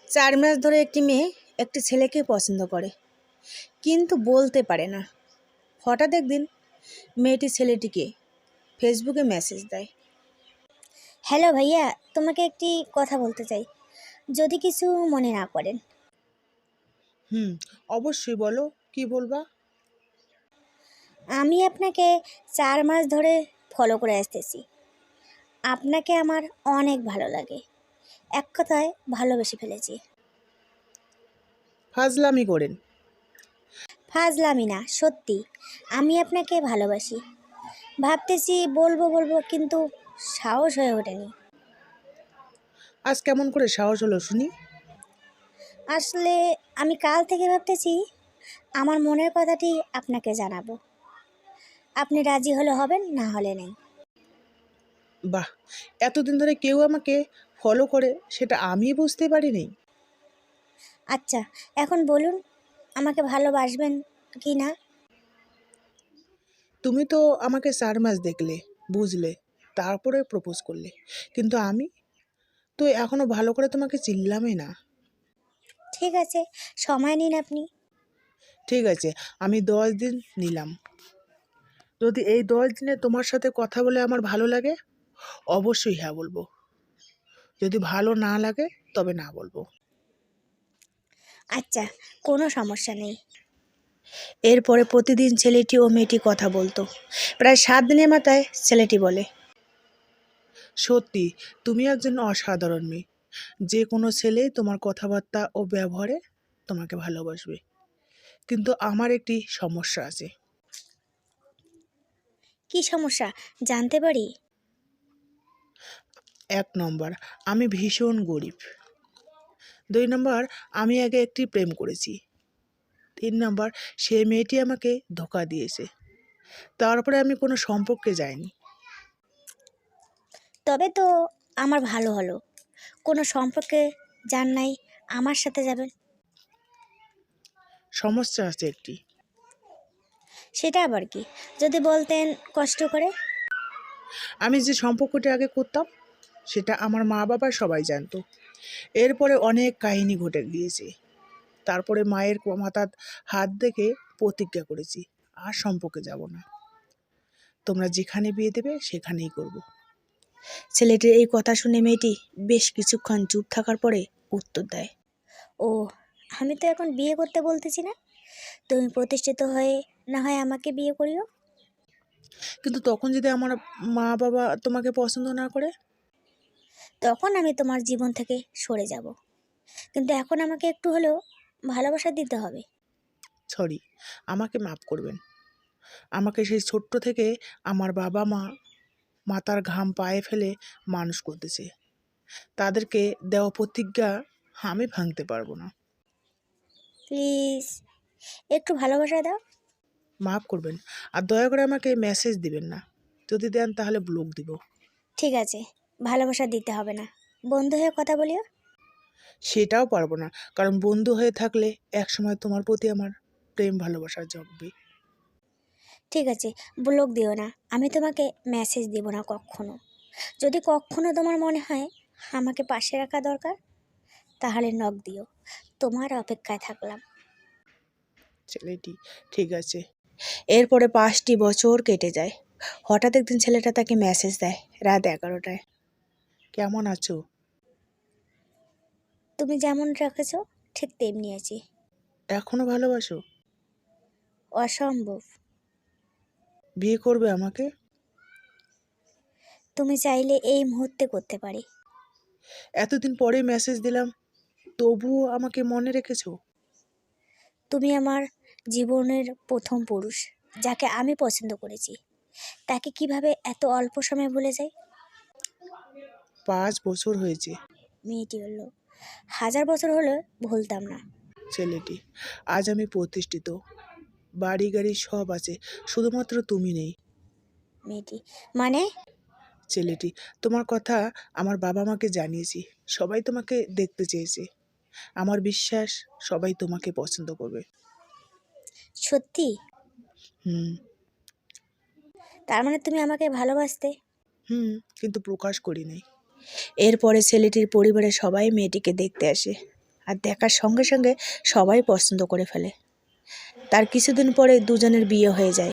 4 মাস ধরে একটি মেয়ে একটি ছেলেকে পছন্দ করে, কিন্তু বলতে পারে না। হঠাৎ একদিন মেয়েটি ছেলেটিকে ফেসবুকে মেসেজ দেয়। হ্যালো ভাইয়া, তোমাকে একটি কথা বলতে চাই, যদি কিছু মনে না করেন। অবশ্যই বলো, কি বলবা? আমি আপনাকে 4 মাস ধরে ফলো করে আসতেছি। আপনাকে আমার অনেক ভালো লাগে, এক কথায় ভালোবেসে ফেলেছি। ফাজলামি করেন। ফাজলামি না, সত্যি আমি আপনাকে ভালোবাসি। ভাবতেছি বলবো বলবো, কিন্তু সাহস হয়ে ওঠেনি। আজ কেমন করে সাহস হলো শুনি? আসলে আমি কাল থেকে ভাবতেছি আমার মনের কথাটি আপনাকে জানাবো। আপনি রাজি হলে হবেন, না হলে নেই। বাহ, এতদিন ধরে কেউ আমাকে ফলো করে সেটা আমি বুঝতে পারিনি। আচ্ছা, এখন বলুন, আমাকে ভালোবাসবেন কি না? তুমি তো আমাকে 4 মাস দেখলে, বুঝলে, তারপরে প্রপোজ করলে, কিন্তু আমি তো এখনো ভালো করে তোমাকে চিনলামই না। ঠিক আছে, সময় নিন আপনি। ঠিক আছে, আমি 10 দিন নিলাম। যদি এই 10 দিনে তোমার সাথে কথা বলে আমার ভালো লাগে, অবশ্যই হ্যাঁ বলবো। যদি ভালো না লাগে, তবে না বলবো। আচ্ছা, কোনো সমস্যা নেই। এরপরে প্রতিদিন ছেলেটি ও মেয়েটি কথা বলতো। প্রায় 7 দিনের মাথায় ছেলেটি বলে, সত্যি, তুমি একজন অসাধারণ মেয়ে। যে কোনো ছেলে তোমার কথাবার্তা ও ব্যবহারে তোমাকে ভালোবাসবে। কিন্তু আমার একটি সমস্যা আছে। কি সমস্যা জানতে পারি? 1 নম্বর, আমি ভীষণ গরিব। 2 নম্বর, আমি আগে একটি প্রেম করেছি। 3 নম্বর, সে মেয়েটি আমাকে ধোঁকা দিয়েছে। তারপরে আমি কোনো সম্পর্কে যাইনি। তবে তো আমার ভালো হলো, কোনো সম্পর্কে যান নাই, আমার সাথে যাবেন। সমস্যা আছে একটি। সেটা আবার কি, যদি বলতেন কষ্ট করে। আমি যে সম্পর্কটি আগে করতাম, সেটা আমার মা বাবা সবাই জানতো। এরপরে অনেক কাহিনী ঘটে গিয়েছে। তারপরে মায়ের মাথার হাত দেখে প্রতিজ্ঞা করেছি, আর সম্পর্কে যাব না। তোমরা যেখানে বিয়ে দেবে সেখানেই করব। ছেলেটির এই কথা শুনে মেয়েটি বেশ কিছুক্ষণ চুপ থাকার পরে উত্তর দেয়, ও, আমি তো এখন বিয়ে করতে বলতেছি না। তুমি প্রতিষ্ঠিত হয়ে না হয় আমাকে বিয়ে করিও। কিন্তু তখন যদি আমার মা বাবা তোমাকে পছন্দ না করে? তখন আমি তোমার জীবন থেকে সরে যাব, কিন্তু এখন আমাকে একটু হলেও ভালোবাসা দিতে হবে। সরি, আমাকে মাফ করবেন। আমাকে সেই ছোট্ট থেকে আমার বাবা মা মাথার ঘাম পায়ে ফেলে মানুষ করতেছে। তাদেরকে দেওয়া প্রতিজ্ঞা আমি ভাঙতে পারবো না। প্লিজ, একটু ভালোবাসা দাও। মাফ করবেন, আর দয়া করে আমাকে মেসেজ দিবেন না। যদি দেন তাহলে ব্লক দিব। ঠিক আছে, ভালোবাসা দিতে হবে না, বন্ধু হয়ে কথা বলিও। সেটাও পারবো না, কারণ বন্ধু হয়ে থাকলে একসময় তোমার প্রতি আমার প্রেম ভালোবাসা জন্মবে। ঠিক আছে, ব্লক দিও না, আমি তোমাকে মেসেজ দিব না কখনো। যদি কখনো তোমার মনে হয় আমাকে পাশে রাখা দরকার, তাহলে নক দিও, তোমার অপেক্ষায় থাকলাম। ছেলেটি ঠিক আছে। এরপরে 5টি বছর কেটে যায়। হঠাৎ একদিন ছেলেটা তাকে মেসেজ দেয় রাত 11টায়। কেমন আছো? তুমি যেমন রেখেছো ঠিক তেমনি আছি। এখনো ভালোবাসো? অসম্ভব। বিয়ে করবে আমাকে? তুমি চাইলে এই মুহূর্তে করতে পারি। এতদিন পরে মেসেজ দিলাম, তবুও আমাকে মনে রেখেছো? তুমি আমার জীবনের প্রথম পুরুষ, যাকে আমি পছন্দ করেছি। তাকে কিভাবে এত অল্প সময়ে ভুলে যাই? 5 বছর হয়েছে। মেয়েটি হলো, 1000 বছর হলে ভুলতাম না। ছেলেটি, আজ আমি প্রতিষ্ঠিত, বাড়ি গাড়ি সব আছে, শুধুমাত্র তুমি নেই। মেয়েটি, মানে? ছেলেটি, তোমার কথা আমার বাবা মাকে জানিয়েছি। সবাই তোমাকে দেখতে চেয়েছে। আমার বিশ্বাস সবাই তোমাকে পছন্দ করবে। সত্যি? হুম। তার মানে তুমি আমাকে ভালোবাসতে? হুম, কিন্তু প্রকাশ করি নাই। এরপরে ছেলেটির পরিবারের সবাই মেয়েটিকে দেখতে আসে। আর দেখার সঙ্গে সঙ্গে সবাই পছন্দ করে ফেলে। তার কিছুদিন পরে দুজনের বিয়ে হয়ে যায়।